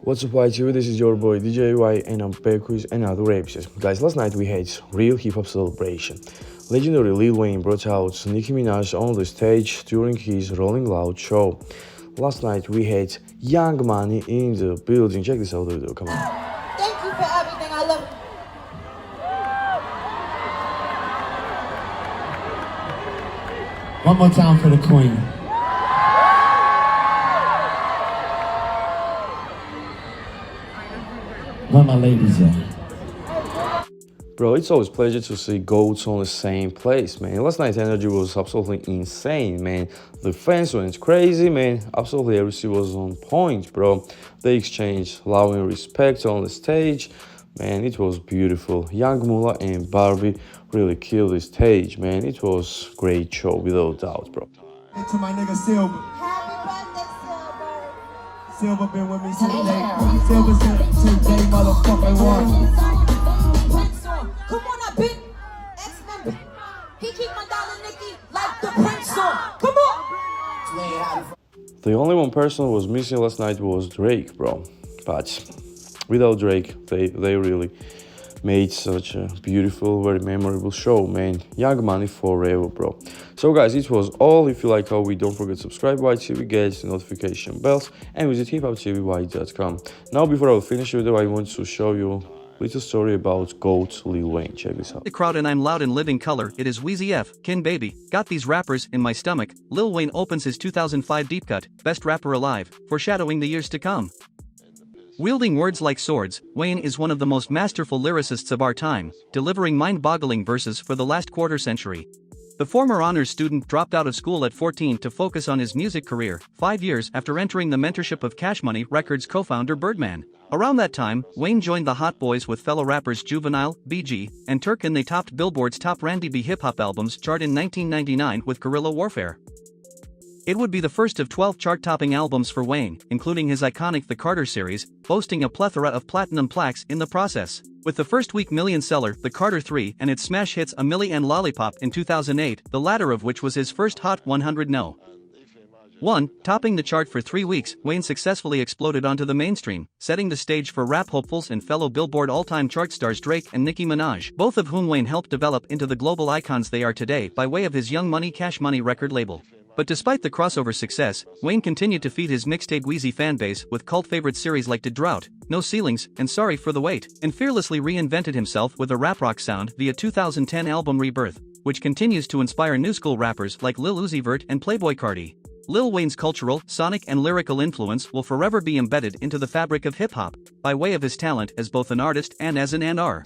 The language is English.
What's up, YTV? This is your boy DJ Y, and I'm back with another episode. Guys, last night we had real hip hop celebration. Legendary Lil Wayne brought out Nicki Minaj on the stage during his Rolling Loud show. Last night we had Young Money in the building. Check this out, video. Come on. Thank you for everything. I love you. One more time for the queen. Where my ladies at? Bro, it's always a pleasure to see GOATs on the same place, man. Last night's energy was absolutely insane, man. The fans went crazy, man. Absolutely everything was on point, bro. They exchanged love and respect on the stage. Man, it was beautiful. Young Mula and Barbie really killed the stage, man. It was a great show, without doubt, bro. To my nigga Silver. Happy birthday, Silver. Silver been with me since day. Silver since day, motherfucking one. Come on, I been ex-member. He keep my dollar, Nicki, like the Prince song. Come on. The only one person who was missing last night was Drake, bro. But without Drake, they really made such a beautiful, very memorable show, man. Young Money forever, bro. So guys, it was all. If you like how we, don't forget to subscribe, YTV, get the notification bells, and visit hiphoptvy.com. Now, before I finish the video, I want to show you a little story about GOAT Lil Wayne. Check this out. The crowd and I'm loud and living color. It is Wheezy F, Kin Baby, got these rappers in my stomach. Lil Wayne opens his 2005 deep cut, best rapper alive, foreshadowing the years to come. Wielding words like swords, Wayne is one of the most masterful lyricists of our time, delivering mind-boggling verses for the last quarter century. The former honors student dropped out of school at 14 to focus on his music career, 5 years after entering the mentorship of Cash Money Records co-founder Birdman. Around that time, Wayne joined the Hot Boys with fellow rappers Juvenile, BG, and Turk, and they topped Billboard's top Randy B hip-hop albums chart in 1999 with Guerrilla Warfare. It would be the first of 12 chart-topping albums for Wayne, including his iconic The Carter series, boasting a plethora of platinum plaques in the process. With the first week million seller, The Carter 3, and its smash hits A Milli and Lollipop in 2008, the latter of which was his first Hot 100 No. 1, topping the chart for 3 weeks, Wayne successfully exploded onto the mainstream, setting the stage for rap hopefuls and fellow Billboard all-time chart stars Drake and Nicki Minaj, both of whom Wayne helped develop into the global icons they are today by way of his Young Money Cash Money record label. But despite the crossover success, Wayne continued to feed his mixtape Wheezy fanbase with cult favorite series like Did Drought, No Ceilings, and Sorry for the Wait, and fearlessly reinvented himself with a rap rock sound via 2010 album Rebirth, which continues to inspire new school rappers like Lil Uzi Vert and Playboi Carti. Lil Wayne's cultural, sonic, and lyrical influence will forever be embedded into the fabric of hip-hop, by way of his talent as both an artist and as an A&R.